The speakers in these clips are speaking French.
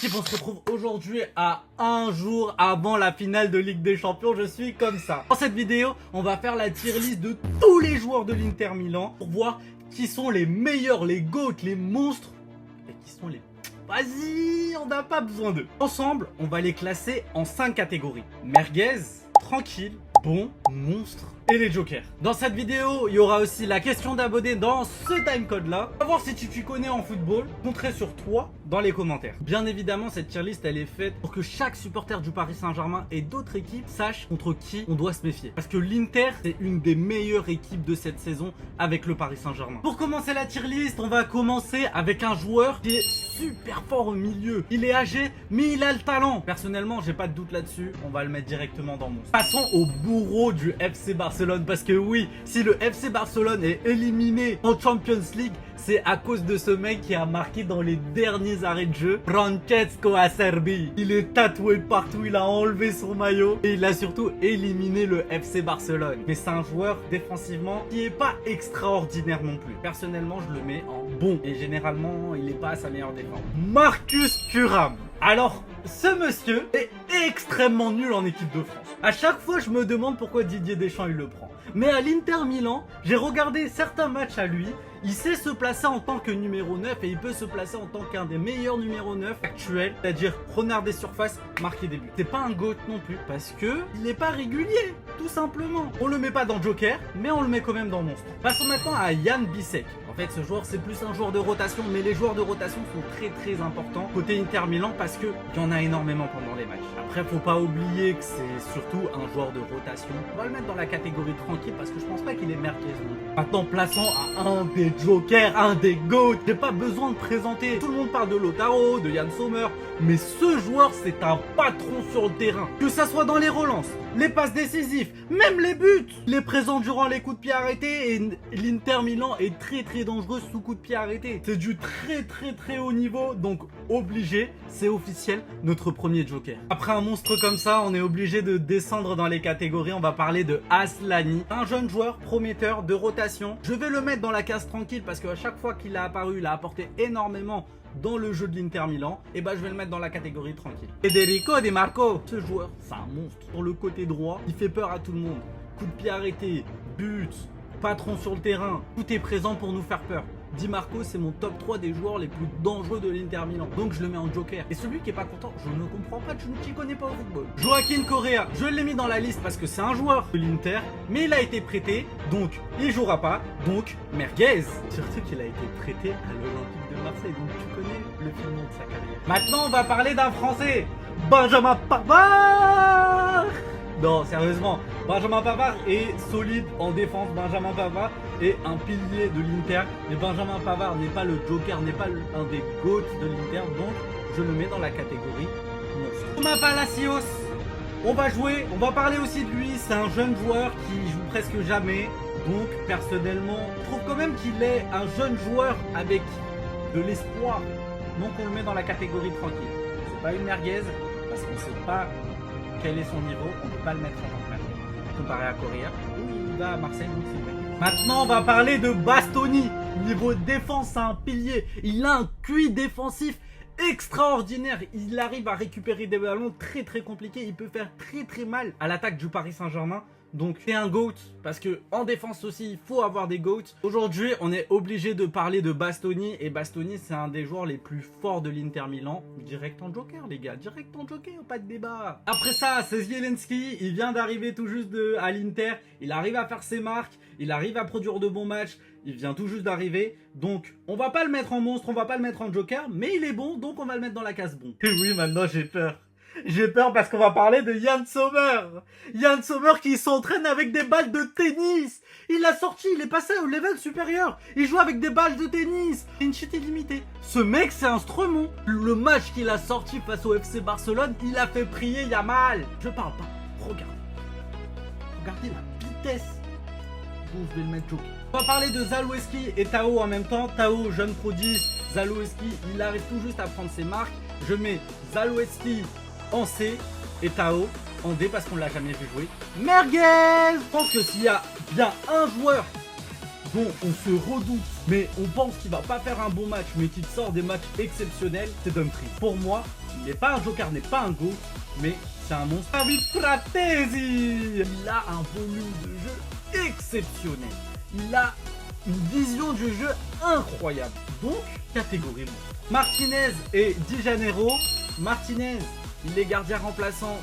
l'équipe, on se retrouve aujourd'hui à un jour avant la finale de Ligue des Champions. Je suis comme ça. Dans cette vidéo, on va faire la tier list de tous les joueurs de l'Inter Milan pour voir qui sont les meilleurs, les GOAT, les monstres et qui sont les... Vas-y, on n'a pas besoin d'eux. Ensemble, on va les classer en 5 catégories. Merguez, tranquille, bon, monstre et les jokers. Dans cette vidéo, il y aura aussi la question d'abonné dans ce timecode là. On va voir si tu t'y connais en football. Compterai sur toi dans les commentaires. Bien évidemment, cette tier list elle est faite pour que chaque supporter du Paris Saint-Germain et d'autres équipes sachent contre qui on doit se méfier. Parce que l'Inter, c'est une des meilleures équipes de cette saison avec le Paris Saint-Germain. Pour commencer la tier list, on va commencer avec un joueur qui est super fort au milieu. Il est âgé, mais il a le talent. Personnellement, j'ai pas de doute là-dessus. On va le mettre directement dans mon. Passons au bourreau du FC Barcelone. Parce que oui, si le FC Barcelone est éliminé en Champions League, c'est à cause de ce mec qui a marqué dans les derniers arrêts de jeu, Francesco Acerbi. Il est tatoué partout, il a enlevé son maillot et il a surtout éliminé le FC Barcelone. Mais c'est un joueur défensivement qui est pas extraordinaire non plus. Personnellement, je le mets en bon et généralement, il n'est pas à sa meilleure défense. Marcus Thuram. Alors, ce monsieur est extrêmement nul en équipe de France. À chaque fois, je me demande pourquoi Didier Deschamps il le prend. Mais à l'Inter Milan, j'ai regardé certains matchs à lui. Il sait se placer en tant que numéro 9 et il peut se placer en tant qu'un des meilleurs numéro 9 actuels. C'est-à-dire preneur des surfaces, marquer des buts. C'est pas un GOAT non plus parce que il n'est pas régulier, tout simplement. On le met pas dans Joker, mais on le met quand même dans Monstre. Passons maintenant à Jan Bissek. En fait, ce joueur, c'est plus un joueur de rotation, mais les joueurs de rotation sont très importants côté Inter Milan parce qu'il y en a énormément pendant les matchs. Après, faut pas oublier que c'est surtout un joueur de rotation. On va le mettre dans la catégorie tranquille parce que je pense pas qu'il est merguez. Maintenant, plaçons à un des jokers, un des GOAT. J'ai pas besoin de présenter. Tout le monde parle de Lautaro, de Yann Sommer, mais ce joueur, c'est un patron sur le terrain. Que ça soit dans les relances, les passes décisives, même les buts. Il est présent durant les coups de pied arrêtés et l'Inter Milan est très dangereux sous coup de pied arrêté. C'est du très haut niveau, donc obligé, c'est officiel, notre premier joker. Après un monstre comme ça, on est obligé de descendre dans les catégories. On va parler de Aslani, un jeune joueur prometteur de rotation. Je vais le mettre dans la case tranquille parce qu'à chaque fois qu'il a apparu, il a apporté énormément dans le jeu de l'Inter Milan, et bah je vais le mettre dans la catégorie tranquille. Federico Di Marco, ce joueur, c'est un monstre. Sur le côté droit, il fait peur à tout le monde. Coup de pied arrêté, but, patron sur le terrain, tout est présent pour nous faire peur. Di Marco, c'est mon top 3 des joueurs les plus dangereux de l'Inter Milan. Donc je le mets en joker. Et celui qui est pas content, je ne comprends pas, je ne t'y connais pas au football. Joaquin Correa, je l'ai mis dans la liste parce que c'est un joueur de l'Inter, mais il a été prêté, donc il jouera pas, donc merguez. Surtout qu'il a été prêté à l'Olympique de Marseille, donc tu connais le film de sa carrière. Maintenant, on va parler d'un Français, Benjamin Pavard. Non, sérieusement, Benjamin Pavard est solide en défense. Benjamin Pavard est un pilier de l'Inter. Mais Benjamin Pavard n'est pas le joker, n'est pas un des GOAT de l'Inter. Donc, je le mets dans la catégorie monstre. Thomas Palacios, on va parler aussi de lui. C'est un jeune joueur qui joue presque jamais. Donc, personnellement, je trouve quand même qu'il est un jeune joueur avec de l'espoir. Donc, on le met dans la catégorie tranquille. C'est pas une merguez parce qu'on ne sait pas quel est son niveau, on ne peut pas le mettre en tant que merguez. Comparé à Correa, où il va à Marseille, donc c'est vrai. Maintenant, on va parler de Bastoni. Niveau défense, c'est un pilier. Il a un QI défensif extraordinaire. Il arrive à récupérer des ballons très compliqués. Il peut faire très mal à l'attaque du Paris Saint-Germain. Donc c'est un GOAT, parce que en défense aussi il faut avoir des GOATs. Aujourd'hui on est obligé de parler de Bastoni, et Bastoni c'est un des joueurs les plus forts de l'Inter Milan. Direct en joker les gars, direct en joker, pas de débat. Après ça c'est Zielinski, il vient d'arriver tout juste à l'Inter. Il arrive à faire ses marques, il arrive à produire de bons matchs. Il vient tout juste d'arriver, donc on va pas le mettre en monstre, on va pas le mettre en joker, mais il est bon, donc on va le mettre dans la case bon. Et oui, maintenant j'ai peur. J'ai peur parce qu'on va parler de Yann Sommer. Yann Sommer qui s'entraîne avec des balles de tennis. Il l'a sorti, il est passé au level supérieur. Il joue avec des balles de tennis. Une chute illimitée. Ce mec, c'est un Stremon. Le match qu'il a sorti face au FC Barcelone, il a fait prier Yamal. Je parle pas. Regardez la vitesse. Bon, je vais le mettre joker. On va parler de Zalewski et Tao en même temps. Tao, jeune prodige. Zalewski, il arrive tout juste à prendre ses marques. Je mets Zalewski en C et Tao en D parce qu'on l'a jamais vu jouer. Merguez! Je pense que s'il y a bien un joueur dont on se redoute, mais on pense qu'il va pas faire un bon match, mais qu'il sort des matchs exceptionnels, c'est Dumfries. Pour moi, il n'est pas un joker, n'est pas un go, mais c'est un monstre. David Fratesi, il a un volume de jeu exceptionnel. Il a une vision du jeu incroyable. Donc, catégorie monstre. Martinez et Di Janeiro. Martinez, il est gardien remplaçant.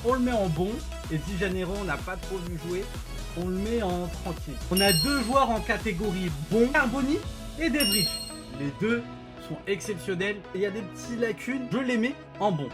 On le met en bon. Et Di Janeiro, on n'a pas trop vu jouer. On le met en tranquille. On a deux joueurs en catégorie bon. Carboni et Debridge. Les deux sont exceptionnels. Il y a des petites lacunes. Je les mets en bon.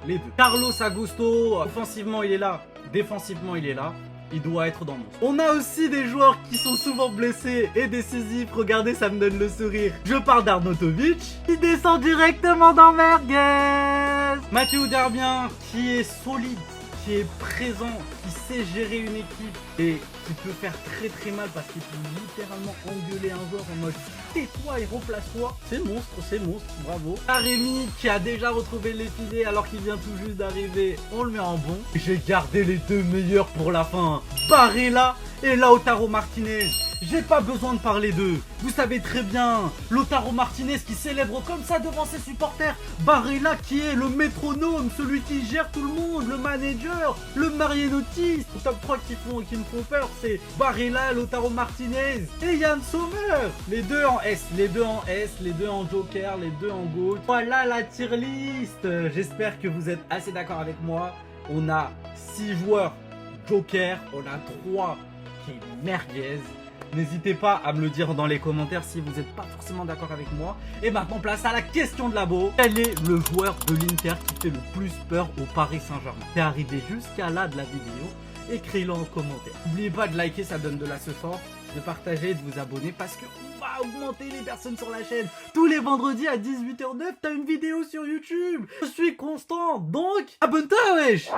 Les deux. Carlos Augusto, offensivement, il est là. Défensivement, il est là. Il doit être dans le monstre. On a aussi des joueurs qui sont souvent blessés et décisifs. Regardez, ça me donne le sourire. Je parle d'Arnautovic, qui descend directement dans Merguez. Mathieu Derbien, qui est solide, qui est présent, qui sait gérer une équipe et qui peut faire très mal parce qu'il peut littéralement engueuler un joueur en mode tais-toi et replace-toi. C'est monstre, bravo. Rémi qui a déjà retrouvé les filets alors qu'il vient tout juste d'arriver, on le met en bon. J'ai gardé les deux meilleurs pour la fin, Barella et Lautaro Martinez. J'ai pas besoin de parler d'eux. Vous savez très bien, Lautaro Martinez qui célèbre comme ça devant ses supporters. Barella qui est le métronome, celui qui gère tout le monde, le manager, le mariénotiste. Le top 3 qui me font peur, c'est Barella, Lautaro Martinez et Yann Sommer. Les deux en S, les deux en S, les deux en Joker, les deux en GOAT. Voilà la tier list. J'espère que vous êtes assez d'accord avec moi. On a 6 joueurs Joker, on a 3 qui est Merguez. N'hésitez pas à me le dire dans les commentaires si vous n'êtes pas forcément d'accord avec moi. Et maintenant, place à la question de labo. Quel est le joueur de l'Inter qui fait le plus peur au Paris Saint-Germain? C'est arrivé jusqu'à là de la vidéo. Écris-le en commentaire. N'oubliez pas de liker, ça donne de la force, de partager et de vous abonner parce qu'on va augmenter les personnes sur la chaîne. Tous les vendredis à 18h09, t'as une vidéo sur YouTube. Je suis constant, donc abonne-toi, wesh.